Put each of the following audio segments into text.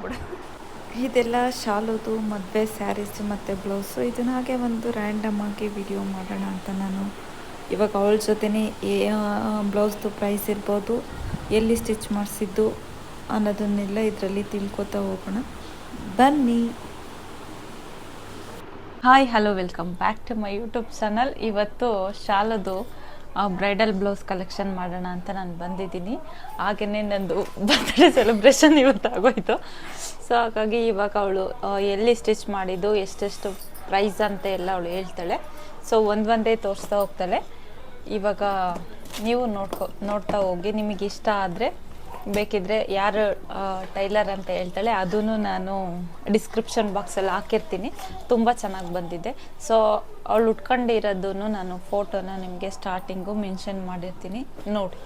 ಹೋಗ್ಬಿಡು. ಇದೆಲ್ಲ ಶಾಲುದು ಮದುವೆ ಸ್ಯಾರೀಸು ಮತ್ತು ಬ್ಲೌಸು. ಇದನ್ನ ಹಾಗೆ ಒಂದು ರ್ಯಾಂಡಮ್ ಆಗಿ ವಿಡಿಯೋ ಮಾಡೋಣ ಅಂತ ನಾನು ಇವಾಗ ಅವಳ ಜೊತೆನೇ ಬ್ಲೌಸ್ದು ಪ್ರೈಸ್ ಇರ್ಬೋದು, ಎಲ್ಲಿ ಸ್ಟಿಚ್ ಮಾಡಿಸಿದ್ದು ಅನ್ನೋದನ್ನೆಲ್ಲ ಇದರಲ್ಲಿ ತಿಳ್ಕೊತಾ ಹೋಗೋಣ, ಬನ್ನಿ. Hi hello welcome back to my YouTube channel. ಇವತ್ತು ಶಾಲದು ಬ್ರೈಡಲ್ ಬ್ಲೌಸ್ ಕಲೆಕ್ಷನ್ ಮಾಡೋಣ ಅಂತ ನಾನು ಬಂದಿದ್ದೀನಿ. ಹಾಗೆಯೇ ನಂದು ಬರ್ತ್ಡೇ ಸೆಲೆಬ್ರೇಷನ್ ಇವತ್ತು ಆಗೋಯ್ತು. ಸೊ ಹಾಗಾಗಿ ಇವಾಗ ಅವಳು ಎಲ್ಲಿ ಸ್ಟಿಚ್ ಮಾಡಿದ್ದು, ಎಷ್ಟೆಷ್ಟು ಪ್ರೈಸ್ ಅಂತ ಎಲ್ಲ ಅವಳು ಹೇಳ್ತಾಳೆ. ಸೊ ಒಂದೇ ತೋರಿಸ್ತಾ ಹೋಗ್ತಾಳೆ. ಇವಾಗ ನೀವು ನೋಡ್ತಾ ಹೋಗಿ. ನಿಮಗೆ ಇಷ್ಟ ಆದರೆ ಬೇಕಿದ್ರೆ ಯಾರು ಟೈಲರ್ ಅಂತ ಹೇಳ್ತಾಳೆ ಅದನ್ನು ನಾನು ಡಿಸ್ಕ್ರಿಪ್ಷನ್ ಬಾಕ್ಸಲ್ಲಿ ಹಾಕಿರ್ತೀನಿ. ತುಂಬ ಚೆನ್ನಾಗಿ ಬಂದಿದೆ. ಸೊ ಅವಳು ಉಟ್ಕೊಂಡಿರೋದನ್ನು ನಾನು ಫೋಟೋನ ನಿಮಗೆ ಸ್ಟಾರ್ಟಿಂಗು ಮೆನ್ಷನ್ ಮಾಡಿರ್ತೀನಿ, ನೋಡಿ.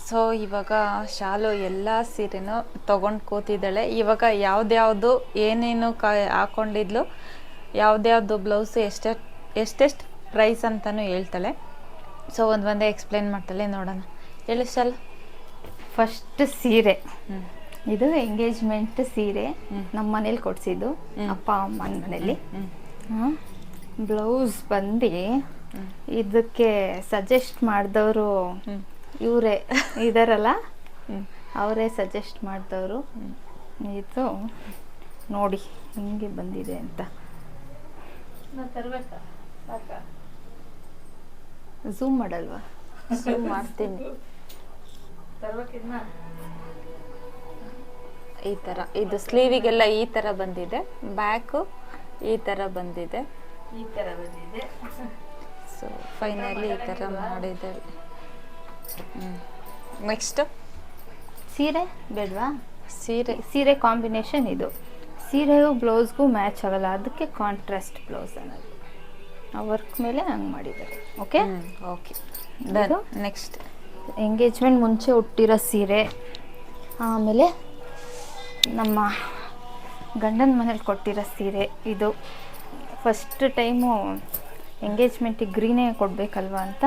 ಸೊ ಇವಾಗ ಶಾಲು ಎಲ್ಲ ಸೀರೆನೂ ತೊಗೊಂಡು ಕೂತಿದ್ದಾಳೆ. ಇವಾಗ ಯಾವ್ದ್ಯಾವುದು ಏನೇನು ಹಾಕ್ಕೊಂಡಿದ್ಲು, ಯಾವ್ದ್ಯಾವುದು ಬ್ಲೌಸು ಎಷ್ಟೆಷ್ಟು ಪ್ರೈಸ್ ಅಂತಲೂ ಹೇಳ್ತಾಳೆ. ಸೊ ಒಂದೇ ಎಕ್ಸ್ಪ್ಲೇನ್ ಮಾಡ್ತಾಳೆ, ನೋಡೋಣ. ಹೇಳಿ ಶಾಲು. ಫಸ್ಟ್ ಸೀರೆ, ಇದು ಎಂಗೇಜ್ಮೆಂಟ್ ಸೀರೆ ನಮ್ಮ ಮನೇಲಿ ಕೊಡ್ಸಿದ್ದು, ಅಪ್ಪ ಅಮ್ಮನ ಮನೇಲಿ. ಬ್ಲೌಸ್ ಬಂದು ಇದಕ್ಕೆ ಸಜೆಸ್ಟ್ ಮಾಡಿದವರು ಇವರೇ ಇದಾರಲ್ಲ, ಅವರೇ ಸಜೆಸ್ಟ್ ಮಾಡಿದವರು. ಇದು ನೋಡಿ ಹಿಂಗೆ ಬಂದಿದೆ ಅಂತ. ಝೂಮ್ ಮಾಡಲ್ವಾ? ಝೂಮ್ ಮಾಡ್ತೀನಿ. ಈ ಥರ ಇದು ಸ್ಲೀವಿಗೆಲ್ಲ ಈ ಥರ ಬಂದಿದೆ, ಬ್ಯಾಕು ಈ ಥರ ಬಂದಿದೆ. ಸೊ ಫೈನಲಿ ಈ ಥರ ಮಾಡಿದ್ದೇವೆ. ನೆಕ್ಸ್ಟ್ ಸೀರೆ ಬೇಡವಾ? ಸೀರೆ ಕಾಂಬಿನೇಷನ್ ಇದು. ಸೀರೆಗೂ ಬ್ಲೌಸ್ಗೂ ಮ್ಯಾಚ್ ಆಗಲ್ಲ, ಅದಕ್ಕೆ ಕಾಂಟ್ರಾಸ್ಟ್ ಬ್ಲೌಸ್ ಅನ್ನೋದು. ಆ ವರ್ಕ್ ಮೇಲೆ ಹಂಗೆ ಮಾಡಿದ್ದಾರೆ. Okay okay. ನೆಕ್ಸ್ಟ್ ಎಂಗೇಜ್ಮೆಂಟ್ ಮುಂಚೆ ಹುಟ್ಟಿರೋ ಸೀರೆ, ಆಮೇಲೆ ನಮ್ಮ ಗಂಡನ ಮನೇಲಿ ಕೊಟ್ಟಿರೋ ಸೀರೆ. ಇದು ಫಸ್ಟ್ ಟೈಮು ಎಂಗೇಜ್ಮೆಂಟಿಗೆ ಗ್ರೀನೇ ಕೊಡಬೇಕಲ್ವ ಅಂತ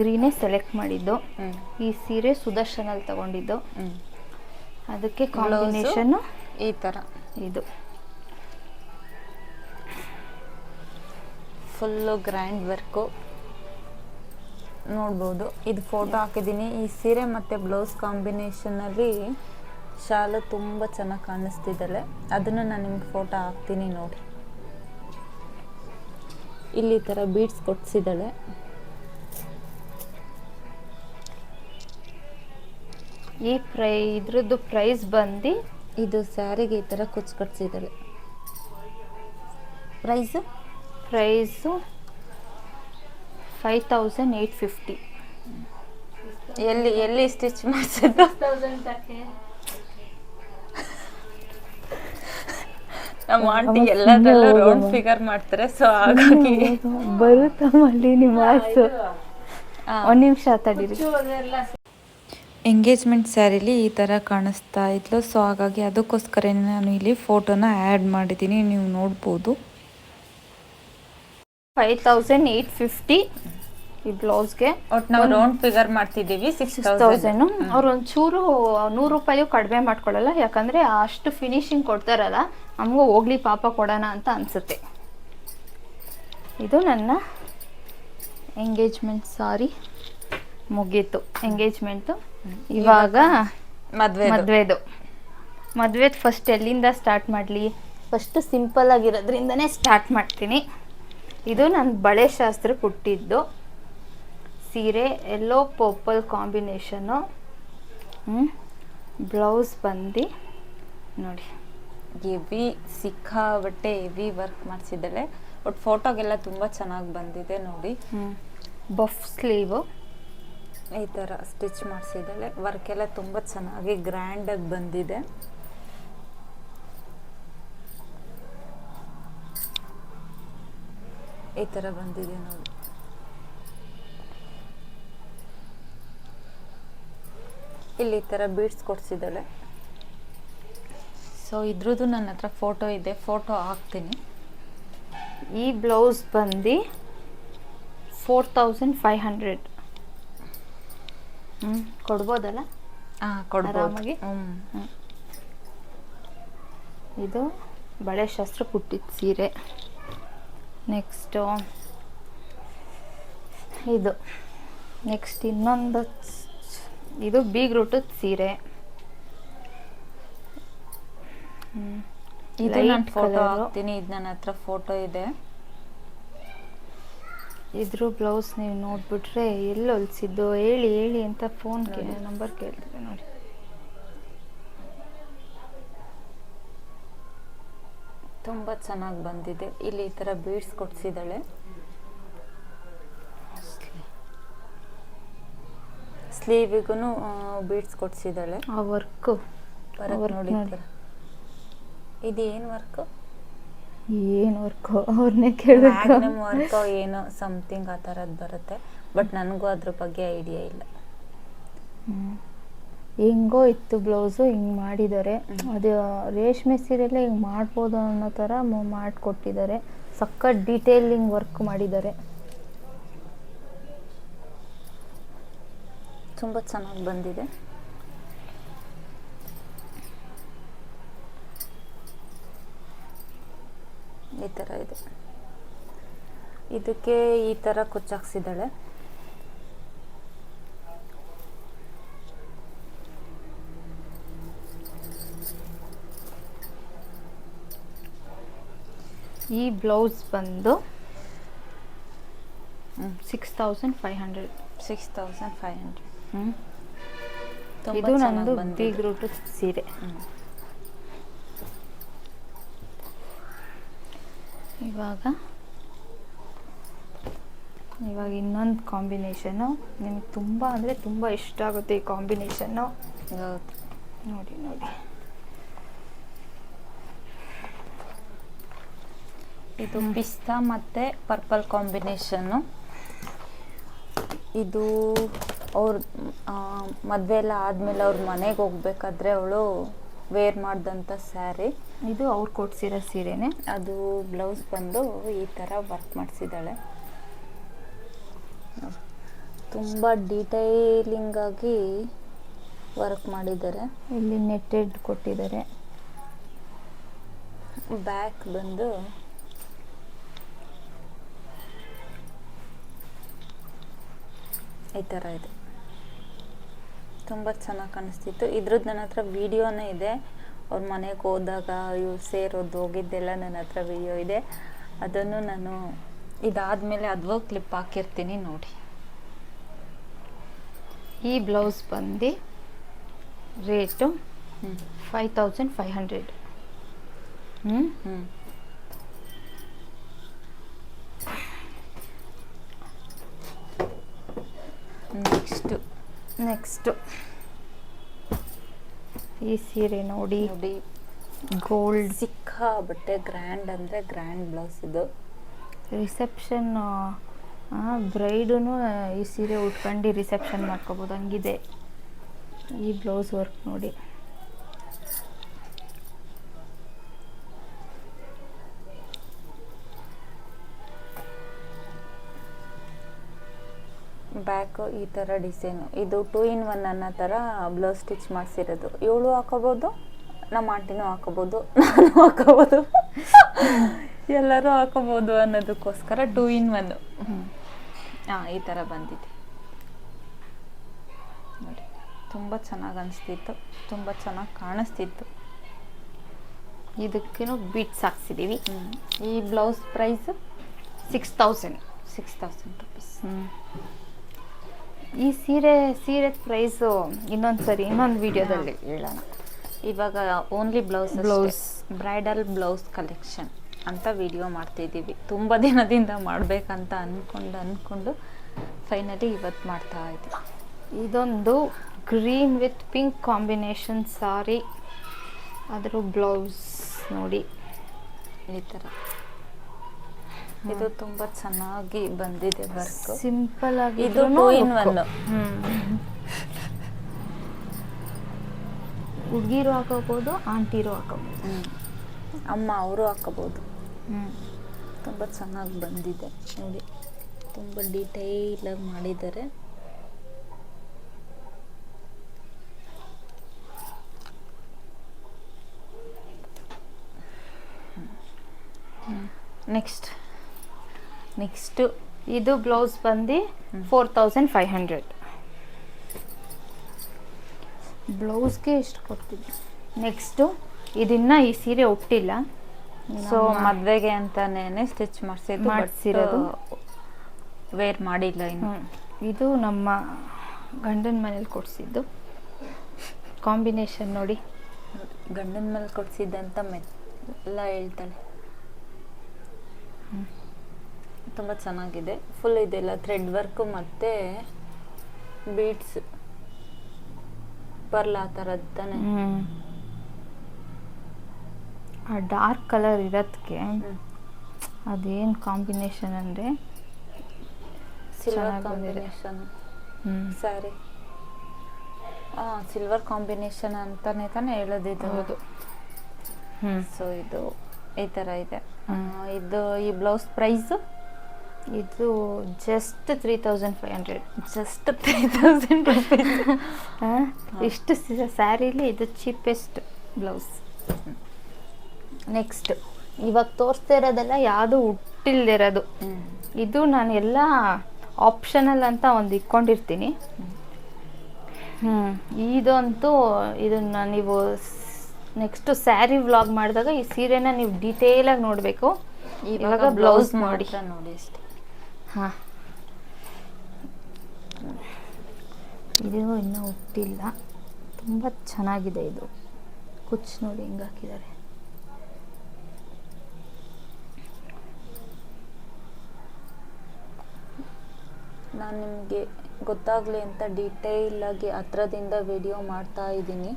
ಗ್ರೀನೇ ಸೆಲೆಕ್ಟ್ ಮಾಡಿದ್ದು. ಈ ಸೀರೆ ಸುದರ್ಶನಲ್ಲಿ ತಗೊಂಡಿದ್ದು, ಅದಕ್ಕೆ ಕಾಂಬಿನೇಷನ್ನು ಈ ಥರ. ಇದು ಫುಲ್ಲು ಗ್ರ್ಯಾಂಡ್ ವರ್ಕು ನೋಡ್ಬೋದು. ಇದು ಫೋಟೋ ಹಾಕಿದ್ದೀನಿ. ಈ ಸೀರೆ ಮತ್ತು ಬ್ಲೌಸ್ ಕಾಂಬಿನೇಷನಲ್ಲಿ ಶಾಲು ತುಂಬ ಚೆನ್ನಾಗಿ ಕಾಣಿಸ್ತಿದ್ದಾಳೆ. ಅದನ್ನು ನಾನು ನಿಮ್ಗೆ ಫೋಟೋ ಹಾಕ್ತೀನಿ, ನೋಡಿ. ಇಲ್ಲಿ ಈ ಥರ ಬೀಡ್ಸ್ ಕೊಡ್ಸಿದ್ದಾಳೆ. ಇದ್ರದ್ದು ಪ್ರೈಸ್ ಬಂದು, ಇದು ಸ್ಯಾರಿಗೆ ಈ ಥರ ಕುಚ್ಚು ಕಟ್ಸಿದ್ದಾಳೆ. ಪ್ರೈಸು 5850. ಎಲ್ಲಿ ಸ್ಟಿಚ್ ಮಾಡಿಸಿದ್ದು? ನಮ್ಮ ಆಂಟಿ ಎಲ್ಲದರಲ್ಲೂ ರೌಂಡ್ ಫಿಗರ್ ಮಾಡ್ತಾರೆ. ಸೊ ಹಾಗಾಗಿ ಬರುತ್ತಮ್ಮಲ್ಲಿ ನಿಮ್ಮ ಆಸು. ಒಂದು ನಿಮಿಷ ತಡೀರಿ. ಎಂಗೇಜ್ಮೆಂಟ್ ಸ್ಯಾರಿಲಿ ಈ ಥರ ಕಾಣಿಸ್ತಾ ಇದ್ಲು. ಸೊ ಹಾಗಾಗಿ ಅದಕ್ಕೋಸ್ಕರ ನಾನು ಇಲ್ಲಿ ಫೋಟೋನ ಆ್ಯಡ್ ಮಾಡಿದ್ದೀನಿ, ನೀವು ನೋಡ್ಬೋದು. 5850 ಈ ಬ್ಲೌಸ್ಗೆ. ಒಟ್ಟು ನಾವು ರೌಂಡ್ ಫಿಗರ್ ಮಾಡ್ತಿದ್ದೀವಿ. 6000. ಅವ್ರು ಒಂಚೂರು 100 ರೂಪಾಯಿ ಕಡಿಮೆ ಮಾಡ್ಕೊಳ್ಳಲ್ಲ, ಯಾಕಂದರೆ ಅಷ್ಟು ಫಿನಿಶಿಂಗ್ ಕೊಡ್ತಾರಲ್ಲ, ನಮಗೂ ಹೋಗ್ಲಿ ಪಾಪ ಕೊಡೋಣ ಅಂತ ಅನಿಸುತ್ತೆ. ಇದು ನನ್ನ ಎಂಗೇಜ್ಮೆಂಟ್ ಸಾರಿ ಮುಗೀತು. ಎಂಗೇಜ್ಮೆಂಟು ಇವಾಗ ಮದುವೆದು ಫಸ್ಟ್ ಎಲ್ಲಿಂದ ಸ್ಟಾರ್ಟ್ ಮಾಡಲಿ? ಫಸ್ಟ್ ಸಿಂಪಲ್ ಆಗಿರೋದ್ರಿಂದನೇ ಸ್ಟಾರ್ಟ್ ಮಾಡ್ತೀನಿ. ಇದು ನನ್ನ ಬಳೆ ಶಾಸ್ತ್ರಕ್ಕೆ ಹುಟ್ಟಿದ್ದು ಸೀರೆ, ಎಲ್ಲೋ ಪರ್ಪಲ್ ಕಾಂಬಿನೇಷನ್ನು. ಬ್ಲೌಸ್ ಬಂದು ನೋಡಿ ಹೆವಿ, ಸಿಕ್ಕಾಬಟ್ಟೆ ಹೆವಿ ವರ್ಕ್ ಮಾಡಿಸಿದ್ದಾಳೆ. ಒಟ್ಟು ಫೋಟೋಗೆಲ್ಲ ತುಂಬ ಚೆನ್ನಾಗಿ ಬಂದಿದೆ, ನೋಡಿ. ಬಫ್ ಸ್ಲೀವು ಈ ಥರ ಸ್ಟಿಚ್ ಮಾಡಿಸಿದ್ದಾಳೆ. ವರ್ಕೆಲ್ಲ ತುಂಬ ಚೆನ್ನಾಗಿ ಗ್ರ್ಯಾಂಡಾಗಿ ಬಂದಿದೆ. ಈ ಥರ ಬಂದಿದೆ ನೋಡಿ. ಇಲ್ಲಿ ಈ ಥರ ಬೀಡ್ಸ್ ಕೊಡ್ಸಿದ್ದಾಳೆ. ಸೊ ಇದ್ರದ್ದು ನನ್ನ ಹತ್ರ ಫೋಟೋ ಇದೆ, ಫೋಟೋ ಹಾಕ್ತೀನಿ. ಈ ಬ್ಲೌಸ್ ಬಂದು 4500. ಕೊಡ್ಬೋದಲ್ಲ? ಕೊಡ್ಬೋದು. ಆರಾಮಾಗಿ. ಇದು ಬಳೆ ಶಾಸ್ತ್ರ ಕುಟ್ಟಿದ ಸೀರೆ. ನೆಕ್ಸ್ಟು ಇದು, ನೆಕ್ಸ್ಟ್ ಇನ್ನೊಂದು ಇದು ಬೀಗ್ರೂಟದ ಸೀರೆ. ಇದು ನಾನು ಫೋಟೋ ಹಾಕ್ತೀನಿ, ಇದು ನನ್ನ ಹತ್ರ ಫೋಟೋ ಇದೆ. ಇದ್ರ ಬ್ಲೌಸ್ ನೀವು ನೋಡ್ಬಿಟ್ರೆ ಎಲ್ಲಿ ಹೊಲ್ಸಿದ್ದು ಹೇಳಿ ಅಂತ ಫೋನ್ ನಂಬರ್ ಕೇಳ್ತೀವಿ ನೋಡಿ. ತುಂಬ ಚೆನ್ನಾಗಿ ಬಂದಿದೆ. ಇಲ್ಲಿ ಈ ಥರ ಬೀಡ್ಸ್ ಕೊಡ್ಸಿದ್ದಾಳೆ. ಸ್ಲೀವಿಗೂ ಬೀಡ್ಸ್ ಕೊಡ್ಸಿದ್ದಾಳೆ. ಆ ವರ್ಕು ನೋಡಿ. ಇದು ಏನು ವರ್ಕು? ಏನು ವರ್ಕು ಅವ್ರನ್ನೇ ಕೇಳಬೇಕು. ವರ್ಕೋ ಏನೋ ಸಮಥಿಂಗ್ ಆ ಥರದ್ದು ಬರುತ್ತೆ, ಬಟ್ ನನಗೂ ಅದ್ರ ಬಗ್ಗೆ ಐಡಿಯಾ ಇಲ್ಲ. ಹೆಂಗೋ ಇತ್ತು ಬ್ಲೌಸು, ಹಿಂಗೆ ಮಾಡಿದ್ದಾರೆ. ಅದು ರೇಷ್ಮೆ ಸೀರೆಯಲ್ಲೇ ಹಿಂಗೆ ಮಾಡ್ಬೋದು ಅನ್ನೋ ಥರ ಮಾಡಿಕೊಟ್ಟಿದ್ದಾರೆ. ಸಖತ್ ಡೀಟೇಲಿಂಗ್ ವರ್ಕ್ ಮಾಡಿದ್ದಾರೆ. ತುಂಬ ಚೆನ್ನಾಗಿ ಬಂದಿದೆ. ಈ ಥರ ಇದೆ. ಇದಕ್ಕೆ ಈ ಥರ ಕುಚ್ಚಾಕ್ಸಿದ್ದಾಳೆ. ಈ ಬ್ಲೌಸ್ ಬಂದು 6500. 6500. ಇದು ನಂದು ಬೀಗ್ರೂಟ್ ಸೀರೆ. ಇವಾಗ ಇನ್ನೊಂದು ಕಾಂಬಿನೇಷನ್ನು ನಿಮಗೆ ತುಂಬ ಅಂದರೆ ತುಂಬ ಇಷ್ಟ ಆಗುತ್ತೆ. ಈ ಕಾಂಬಿನೇಷನ್ನು ನೋಡಿ. ಇದು ಪಿಸ್ತಾ ಮತ್ತು ಪರ್ಪಲ್ ಕಾಂಬಿನೇಷನ್ನು. ಇದು ಅವ್ರ ಮದುವೆ ಎಲ್ಲ ಆದಮೇಲೆ ಅವ್ರ ಮನೆಗೆ ಹೋಗ್ಬೇಕಾದ್ರೆ ಅವಳು ವೇರ್ ಮಾಡಿದಂಥ ಸ್ಯಾರಿ. ಇದು ಅವ್ರು ಕೊಡ್ಸಿರೋ ಸೀರೆನೇ. ಅದು ಬ್ಲೌಸ್ ಬಂದು ಈ ಥರ ವರ್ಕ್ ಮಾಡಿಸಿದ್ದಾಳೆ. ತುಂಬ ಡೀಟೈಲಿಂಗಾಗಿ ವರ್ಕ್ ಮಾಡಿದ್ದಾರೆ. ಇಲ್ಲಿ ನೆಟ್ಟೆಡ್ ಕೊಟ್ಟಿದ್ದಾರೆ. ಬ್ಯಾಕ್ ಬಂದು ಈ ಥರ ಇದೆ. ತುಂಬ ಚೆನ್ನಾಗಿ ಕಾಣಿಸ್ತಿತ್ತು. ಇದ್ರದ್ದು ನನ್ನ ಹತ್ರ ವಿಡಿಯೋನೇ ಇದೆ. ಅವ್ರ ಮನೆಗೆ ಹೋದಾಗ ಇವ್ರು ಸೇರೋದು ಹೋಗಿದ್ದೆಲ್ಲ ನನ್ನ ಹತ್ರ ವಿಡಿಯೋ ಇದೆ. ಅದನ್ನು ನಾನು ಇದಾದಮೇಲೆ ಅದೋ ಕ್ಲಿಪ್ ಹಾಕಿರ್ತೀನಿ ನೋಡಿ. ಈ ಬ್ಲೌಸ್ ಬಂದು ರೇಟು 5500. ನೆಕ್ಸ್ಟು ಈ ಸೀರೆ ನೋಡಿ. ಗೋಲ್ಡ್ ಸಿಕ್ಕಾಬಟ್ಟೆ ಗ್ರ್ಯಾಂಡ್ ಅಂದರೆ ಗ್ರ್ಯಾಂಡ್ ಬ್ಲೌಸ್ ಇದು. ರಿಸೆಪ್ಷನ್ ಬ್ರೈಡೂ ಈ ಸೀರೆ ಉಟ್ಕೊಂಡು ರಿಸೆಪ್ಷನ್ ಮಾಡ್ಕೋಬೋದು, ಹಂಗಿದೆ ಈ ಬ್ಲೌಸ್ ವರ್ಕ್ ನೋಡಿ. ಬ್ಯಾಕು ಈ ಥರ ಡಿಸೈನು. ಇದು 2 in 1 ಅನ್ನೋ ಥರ ಬ್ಲೌಸ್ ಸ್ಟಿಚ್ ಮಾಡಿಸಿರೋದು. ಇವಳು ಹಾಕೋಬೋದು, ನಮ್ಮ ಆಂಟಿನೂ ಹಾಕೋಬೋದು, ನಾನು ಹಾಕೋಬೋದು, ಎಲ್ಲರೂ ಹಾಕೋಬೋದು ಅನ್ನೋದಕ್ಕೋಸ್ಕರ 2 in 1. ಈ ಥರ ಬಂದಿದೆ ನೋಡಿ. ತುಂಬ ಚೆನ್ನಾಗಿ ಅನಿಸ್ತಿತ್ತು, ತುಂಬ ಚೆನ್ನಾಗಿ ಕಾಣಿಸ್ತಿತ್ತು. ಇದಕ್ಕೇನೋ ಬೀಟ್ಸ್ ಹಾಕ್ಸಿದ್ದೀವಿ. ಈ ಬ್ಲೌಸ್ ಪ್ರೈಸ್ 6000 rupees. ಈ ಸೀರೆ ಪ್ರೈಸು ಇನ್ನೊಂದು ವಿಡಿಯೋದಲ್ಲಿ ಹೇಳೋಣ. ಇವಾಗ only blouse bridal blouse collection ಅಂತ ವಿಡಿಯೋ ಮಾಡ್ತಿದ್ದೀವಿ. ತುಂಬ ದಿನದಿಂದ ಮಾಡಬೇಕಂತ ಅಂದ್ಕೊಂಡು ಫೈನಲಿ ಇವತ್ತು ಮಾಡ್ತಾ ಇದ್ದೀವಿ. ಇದೊಂದು ಗ್ರೀನ್ ವಿತ್ ಪಿಂಕ್ ಕಾಂಬಿನೇಷನ್ ಸಾರಿ. ಅದರ ಬ್ಲೌಸ್ ನೋಡಿ ಈ ಥರ. ಇದು ತುಂಬ ಚೆನ್ನಾಗಿ ಬಂದಿದೆ ವರ್ಕ್. ಸಿಂಪಲ್ ಆಗಿ. ಇದು 2 in 1. ಹುಡುಗಿರು ಹಾಕೋಬೋದು, ಆಂಟಿರು ಹಾಕೋಬೋದು, ಅಮ್ಮ ಅವರು ಹಾಕೋಬೋದು. ತುಂಬ ಚೆನ್ನಾಗಿ ಬಂದಿದೆ ನೋಡಿ. ತುಂಬ ಡೀಟೈಲಾಗಿ ಮಾಡಿದ್ದಾರೆ. ನೆಕ್ಸ್ಟು ಇದು ಬ್ಲೌಸ್ ಬಂದು 4500. ಬ್ಲೌಸ್ಗೆ ಎಷ್ಟು ಕೊಡ್ತೀವಿ. ನೆಕ್ಸ್ಟು ಇದನ್ನ ಈ ಸೀರೆ ಉಟ್ಟಿಲ್ಲ, ಸೊ ಮದುವೆಗೆ ಅಂತಾನೆ ಸ್ಟಿಚ್ ಮಾಡಿಸಿರೋದು, ವೇರ್ ಮಾಡಿಲ್ಲ ಇನ್ನು. ಇದು ನಮ್ಮ ಗಂಡನ ಮನೇಲಿ ಕೊಡಿಸಿದ್ದು. ಕಾಂಬಿನೇಷನ್ ನೋಡಿ, ಗಂಡನ ಮೇಲೆ ಕೊಡಿಸಿದ್ದಂತ ಎಲ್ಲ ಹೇಳ್ತಾಳೆ. ತುಂಬ ಚೆನ್ನಾಗಿದೆ. ಫುಲ್ ಇದೆಲ್ಲ ಥ್ರೆಡ್ ವರ್ಕು ಮತ್ತು ಬೀಡ್ಸ್ ಪರ್ಲ್ ಆ ಥರದ್ದು ತಾನೆ. ಆ ಡಾರ್ಕ್ ಕಲರ್ ಇರೋದಕ್ಕೆ ಅದೇನು ಕಾಂಬಿನೇಷನ್ ಅಂದರೆ silver combination sari. Silver combination ಅಂತಾನೆ ತಾನೆ ಹೇಳೋದಿದ್ದು. ಹೌದು. ಸೊ ಇದು ಈ ಥರ ಇದೆ. ಇದು ಈ ಬ್ಲೌಸ್ ಪ್ರೈಸು ಇದು ಜಸ್ಟ್ 3500. Just 3000 rupees. ಇಷ್ಟು ಸ್ಯಾರಿಲಿ ಇದು ಚೀಪೆಸ್ಟ್ ಬ್ಲೌಸ್. ನೆಕ್ಸ್ಟ್ ಇವಾಗ ತೋರಿಸ್ತಾ ಇರೋದೆಲ್ಲ ಯಾವುದು ಹುಟ್ಟಿಲ್ದಿರೋದು. ಇದು ನಾನು ಎಲ್ಲ ಆಪ್ಷನಲ್ ಅಂತ ಒಂದು ಇಟ್ಕೊಂಡಿರ್ತೀನಿ. ಇದಂತೂ ಇದನ್ನು ನೀವು ನೆಕ್ಸ್ಟ್ ಸ್ಯಾರಿ ವ್ಲಾಗ್ ಮಾಡಿದಾಗ ಈ ಸೀರೆನ ನೀವು ಡೀಟೇಲಾಗಿ ನೋಡಬೇಕು. ಇವಾಗ ಬ್ಲೌಸ್ ನೋಡಿ ಅಷ್ಟೇ. ಹಾಂ, ಇದು ಇನ್ನೂ ಹುಟ್ಟಿಲ್ಲ, ತುಂಬ ಚೆನ್ನಾಗಿದೆ. ಇದು ಕುಚ್ಚು ನೋಡಿ ಹೆಂಗೆ ಹಾಕಿದ್ದಾರೆ. ನಾನು ನಿಮಗೆ ಗೊತ್ತಾಗಲಿ ಅಂತ ಡೀಟೇಲಾಗಿ ಹತ್ರದಿಂದ ವಿಡಿಯೋ ಮಾಡ್ತಾ ಇದ್ದೀನಿ.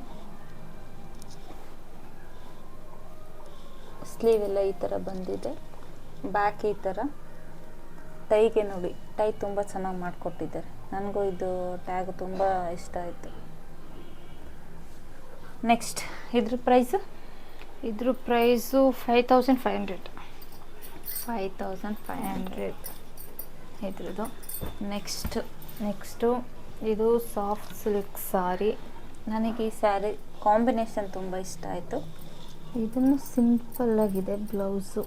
ಸ್ಲೀವ್ ಎಲ್ಲ ಈ ಥರ ಬಂದಿದೆ, ಬ್ಯಾಕ್ ಈ ಥರ. ಟೈಗೆ ನೋಡಿ, ಟೈ ತುಂಬ ಚೆನ್ನಾಗಿ ಮಾಡಿಕೊಟ್ಟಿದ್ದಾರೆ. ನನಗೂ ಇದು ಟ್ಯಾಗ್ ತುಂಬ ಇಷ್ಟ ಆಯಿತು. ನೆಕ್ಸ್ಟ್ ಇದ್ರ ಪ್ರೈಸು? ಇದ್ರ ಪ್ರೈಸು 5500. 5500 ಇದ್ರದ್ದು. ನೆಕ್ಸ್ಟು ಇದು ಸಾಫ್ಟ್ ಸಿಲ್ಕ್ ಸಾರಿ. ನನಗೆ ಈ ಸ್ಯಾರಿ ಕಾಂಬಿನೇಷನ್ ತುಂಬ ಇಷ್ಟ ಆಯಿತು. ಇದನ್ನು ಸಿಂಪಲ್ಲಾಗಿದೆ ಬ್ಲೌಸು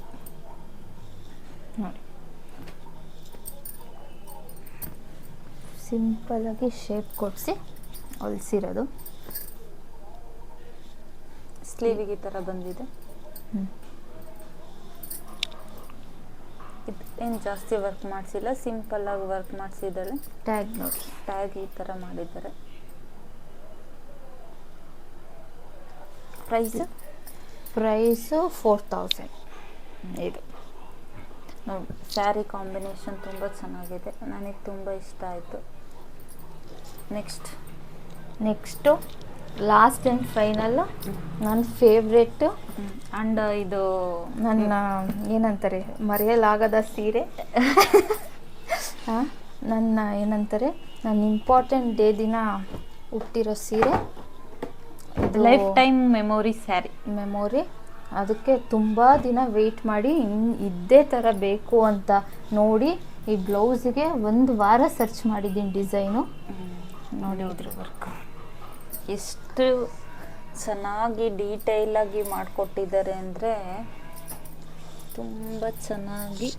ನೋಡಿ, ಸಿಂಪಲ್ಲಾಗಿ ಶೇಪ್ ಕೊಡಿಸಿ ಹೊಲಿಸಿರೋದು. ಸ್ಲೀವಿಗೆ ಈ ಥರ ಬಂದಿದೆ. ಏನು ಜಾಸ್ತಿ ವರ್ಕ್ ಮಾಡಿಸಿಲ್ಲ, ಸಿಂಪಲ್ಲಾಗಿ ವರ್ಕ್ ಮಾಡಿಸಿದ್ದಾರೆ. ಟ್ಯಾಗ್ ನೋಡಿ, ಟ್ಯಾಗ್ ಈ ಥರ ಮಾಡಿದ್ದಾರೆ. ಪ್ರೈಸು 4000. ಇದು ನೋಡಿ, ಸ್ಯಾರಿ ಕಾಂಬಿನೇಷನ್ ತುಂಬ ಚೆನ್ನಾಗಿದೆ, ನನಗೆ ತುಂಬ ಇಷ್ಟ ಆಯಿತು. ನೆಕ್ಸ್ಟು ಲಾಸ್ಟ್ ಆ್ಯಂಡ್ ಫೈನಲ್ಲು ನನ್ನ ಫೇವ್ರೆಟ್ಟು. ಆ್ಯಂಡ್ ಇದು ನನ್ನ ಏನಂತಾರೆ ಮರೆಯಲಾಗದ ಸೀರೆ. ನನ್ನ ಏನಂತಾರೆ ನನ್ನ ಇಂಪಾರ್ಟೆಂಟ್ ಡೇ ದಿನ ಹುಟ್ಟಿರೋ ಸೀರೆ. Life time memory sari. Memory. ಅದಕ್ಕೆ ತುಂಬ ದಿನ ವೆಯ್ಟ್ ಮಾಡಿ ಇದೇ ಥರ ಬೇಕು ಅಂತ ನೋಡಿ ಈ ಬ್ಲೌಸಿಗೆ 1 ವಾರ ಸರ್ಚ್ ಮಾಡಿದ್ದೀನಿ ಡಿಸೈನು. ನೋಡಿ ಇದ್ರ ವರ್ಕ್ ಎಷ್ಟು ಚೆನ್ನಾಗಿ ಡೀಟೇಲಾಗಿ ಮಾಡಿಕೊಟ್ಟಿದ್ದಾರೆ ಅಂದರೆ ತುಂಬ ಚೆನ್ನಾಗಿ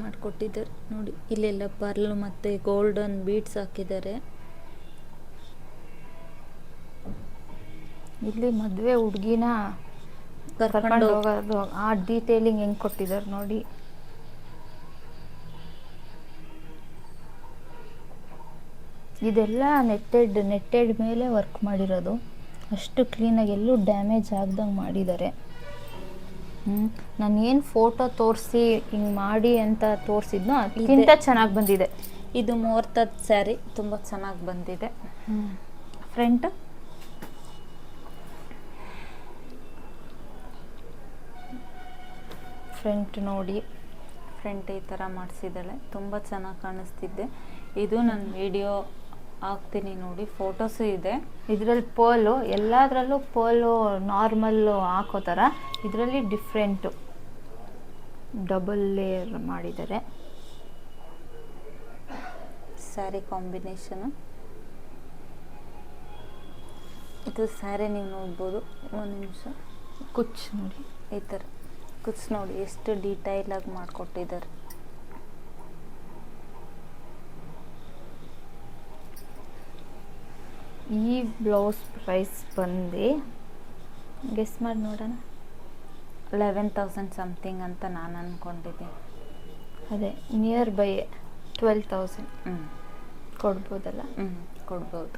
ಮಾಡಿಕೊಟ್ಟಿದ್ದಾರೆ. ನೋಡಿ, ಇಲ್ಲೆಲ್ಲ ಪರ್ಲ್ ಮತ್ತು ಗೋಲ್ಡನ್ ಬೀಡ್ಸ್ ಹಾಕಿದ್ದಾರೆ. ಇಲ್ಲಿ ಮದುವೆ ಹುಡುಗಿನ ಕರ್ಕೊಂಡು ಹೋಗೋದು ಆ ಡೀಟೇಲಿಂಗ್ ಹೆಂಗೆ ಕೊಟ್ಟಿದ್ದಾರೆ ನೋಡಿ. ಇದೆಲ್ಲ ನೆಟ್ಟೆಡ್ ಮೇಲೆ ವರ್ಕ್ ಮಾಡಿರೋದು. ಅಷ್ಟು ಕ್ಲೀನಾಗಿ ಎಲ್ಲೂ ಡ್ಯಾಮೇಜ್ ಆಗ್ದಂಗೆ ಮಾಡಿದ್ದಾರೆ. ನಾನು ಏನು ಫೋಟೋ ತೋರಿಸಿ ಹಿಂಗೆ ಮಾಡಿ ಅಂತ ತೋರಿಸಿದ್ನೋ ಅದಕ್ಕಿಂತ ಚೆನ್ನಾಗಿ ಬಂದಿದೆ. ಇದು ಮುಹೂರ್ತದ ಸ್ಯಾರಿ ತುಂಬ ಚೆನ್ನಾಗಿ ಬಂದಿದೆ. ಫ್ರಂಟ್ ನೋಡಿ, ಫ್ರಂಟ್ ಈ ಥರ ಮಾಡಿಸಿದ್ದಾಳೆ, ತುಂಬ ಚೆನ್ನಾಗಿ ಕಾಣಿಸ್ತಿದ್ದೆ. ಇದು ನನ್ನ ವಿಡಿಯೋ ಹಾಕ್ತೀನಿ ನೋಡಿ, ಫೋಟೋಸು ಇದೆ. ಇದರಲ್ಲಿ ಪರ್ಲು, ಎಲ್ಲದರಲ್ಲೂ ಪರ್ಲು ನಾರ್ಮಲ್ಲು ಹಾಕೋ ಥರ, ಇದರಲ್ಲಿ ಡಿಫ್ರೆಂಟು ಡಬಲ್ ಲೇಯರ್ ಮಾಡಿದ್ದಾರೆ. ಸ್ಯಾರಿ ಕಾಂಬಿನೇಷನು ಇದು ಸ್ಯಾರಿ ನೀವು ನೋಡ್ಬೋದು. ಒಂದು ನಿಮಿಷ, ಕುಚ್ಚು ನೋಡಿ ಈ ಥರ ಪಿಕ್ಸ್ ನೋಡಿ ಎಷ್ಟು ಡೀಟೈಲ್ ಆಗಿ ಮಾಡಿಕೊಟ್ಟಿದ್ದಾರೆ. ಈ ಬ್ಲೌಸ್ ಪ್ರೈಸ್ ಬಂದು ಗೆಸ್ ಮಾಡಿ ನೋಡೋಣ. 11,000 ಸಮಥಿಂಗ್ ಅಂತ ನಾನು ಅಂದ್ಕೊಂಡಿದ್ದೀನಿ. ಅದೇ ನಿಯರ್ ಬೈ 12,000 ಕೊಡ್ಬೋದಲ್ಲ. ಕೊಡ್ಬೋದು.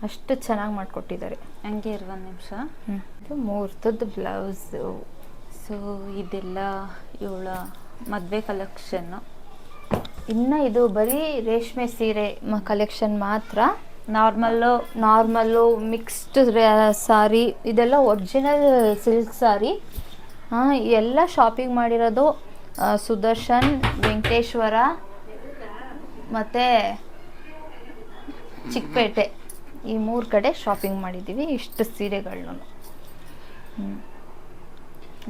ಅಷ್ಟು ಚೆನ್ನಾಗಿ ಮಾಡಿಕೊಟ್ಟಿದ್ದಾರೆ. ಹಂಗೆ ಇರು ಒಂದು ನಿಮಿಷ. ಇದು ಮುಹೂರ್ತದ ಬ್ಲೌಸು. ಸೊ ಇದೆಲ್ಲ ಇವಳ ಮದುವೆ ಕಲೆಕ್ಷನ್ನು. ಇನ್ನು ಇದು ಬರೀ ರೇಷ್ಮೆ ಸೀರೆ ಕಲೆಕ್ಷನ್ ಮಾತ್ರ. ನಾರ್ಮಲ್ಲು ಮಿಕ್ಸ್ಡ್ ಸಾರಿ, ಇದೆಲ್ಲ ಒರಿಜಿನಲ್ ಸಿಲ್ಕ್ ಸಾರಿ. ಎಲ್ಲ ಶಾಪಿಂಗ್ ಮಾಡಿರೋದು ಸುದರ್ಶನ್, ವೆಂಕಟೇಶ್ವರ ಮತ್ತು ಚಿಕ್ಕಪೇಟೆ, ಈ 3 ಕಡೆ ಶಾಪಿಂಗ್ ಮಾಡಿದ್ದೀವಿ ಇಷ್ಟು ಸೀರೆಗಳನ್ನ.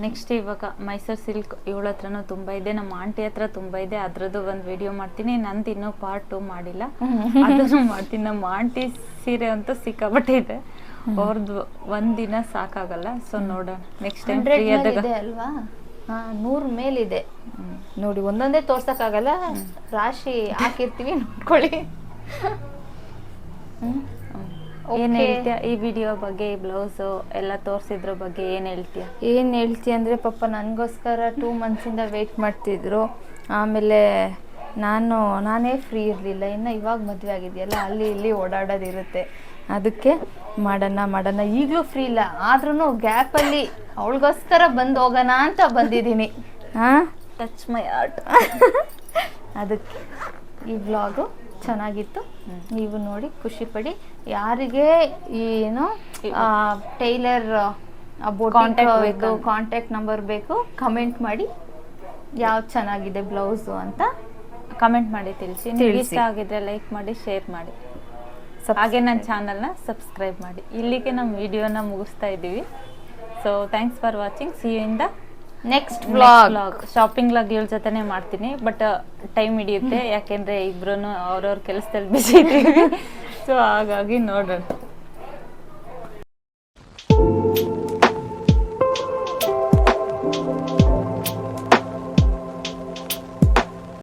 ನೆಕ್ಸ್ಟ್ ಇವಾಗ ಮೈಸೂರು ಸಿಲ್ಕ್ ಇವಳ ಹತ್ರನೂ ತುಂಬ ಇದೆ, ನಮ್ಮ ಆಂಟಿ ಹತ್ರ ತುಂಬ ಇದೆ. ಅದ್ರದ್ದು ಒಂದು ವಿಡಿಯೋ ಮಾಡ್ತೀನಿ. ನಂದು ಇನ್ನೂ ಪಾರ್ಟ್ 2 ಮಾಡಿಲ್ಲ, ಅದನ್ನು ಮಾಡ್ತೀನಿ. ನಮ್ಮ ಆಂಟಿ ಸೀರೆ ಅಂತೂ ಸಿಕ್ಕಾಬಟ್ಟೆ ಇದೆ, ಅವ್ರದ್ದು ಒಂದಿನ ಸಾಕಾಗಲ್ಲ. ಸೊ ನೋಡೋಣ ನೆಕ್ಸ್ಟ್ ಟೈಮ್ ಫ್ರೀ ಆದಾಗ. ಅಲ್ವಾ 100 ಮೇಲಿದೆ ನೋಡಿ, ಒಂದೊಂದೇ ತೋರ್ಸಕ್ಕಾಗಲ್ಲ, ರಾಶಿ ಹಾಕಿರ್ತೀವಿ ನೋಡ್ಕೊಳ್ಳಿ. ಏನು ಹೇಳ್ತೀಯ ಈ ವಿಡಿಯೋ ಬಗ್ಗೆ, ಈ ಬ್ಲೌಸು ಎಲ್ಲ ತೋರಿಸಿದ್ರ ಬಗ್ಗೆ ಏನು ಹೇಳ್ತೀಯ? ಅಂದರೆ ಪಾಪ ನನಗೋಸ್ಕರ 2 ಮಂತ್ಸಿಂದ ವೆಯ್ಟ್ ಮಾಡ್ತಿದ್ರು. ಆಮೇಲೆ ನಾನೇ ಫ್ರೀ ಇರಲಿಲ್ಲ. ಇನ್ನು ಇವಾಗ ಮದುವೆ ಆಗಿದೆಯಲ್ಲ, ಅಲ್ಲಿ ಇಲ್ಲಿ ಓಡಾಡೋದಿರುತ್ತೆ. ಅದಕ್ಕೆ ಮಾಡೋಣ ಈಗಲೂ ಫ್ರೀ ಇಲ್ಲ, ಆದ್ರೂ ಗ್ಯಾಪಲ್ಲಿ ಅವಳಿಗೋಸ್ಕರ ಬಂದು ಹೋಗೋಣ ಅಂತ ಬಂದಿದ್ದೀನಿ. ಟಚ್ ಮೈ ಆರ್ಟ್. ಅದಕ್ಕೆ ಈ ವ್ಲಾಗು ಚೆನ್ನಾಗಿತ್ತು, ನೀವು ನೋಡಿ ಖುಷಿ ಪಡಿ. ಯಾರಿಗೆ ಏನು ಟೈಲರ್ ಕಾಂಟ್ಯಾಕ್ಟ್ ನಂಬರ್ ಬೇಕು ಕಮೆಂಟ್ ಮಾಡಿ, ಯಾವ್ದು ಚೆನ್ನಾಗಿದೆ ಬ್ಲೌಸು ಅಂತ ಕಮೆಂಟ್ ಮಾಡಿ ತಿಳಿಸಿ. ಇಷ್ಟ ಆಗಿದ್ರೆ ಲೈಕ್ ಮಾಡಿ, ಶೇರ್ ಮಾಡಿ, ಹಾಗೆ ನನ್ನ ಚಾನಲ್ನ ಸಬ್ಸ್ಕ್ರೈಬ್ ಮಾಡಿ. ಇಲ್ಲಿಗೆ ನಮ್ಮ ವಿಡಿಯೋನ ಮುಗಿಸ್ತಾ ಇದ್ದೀವಿ. So thanks for watching. See you in the next vlog. Shopping vlog ಇವ್ರ ಜೊತೆನೇ ಮಾಡ್ತೀನಿ, ಬಟ್ ಟೈಮ್ ಹಿಡಿಯುತ್ತೆ, ಯಾಕೆಂದರೆ ಇಬ್ರು ಅವ್ರವ್ರ ಕೆಲಸದಲ್ಲಿ ಬಿಸಿ ಇದ್ದೀವಿ. ಸೊ ಹಾಗಾಗಿ ನೋಡೋಣ.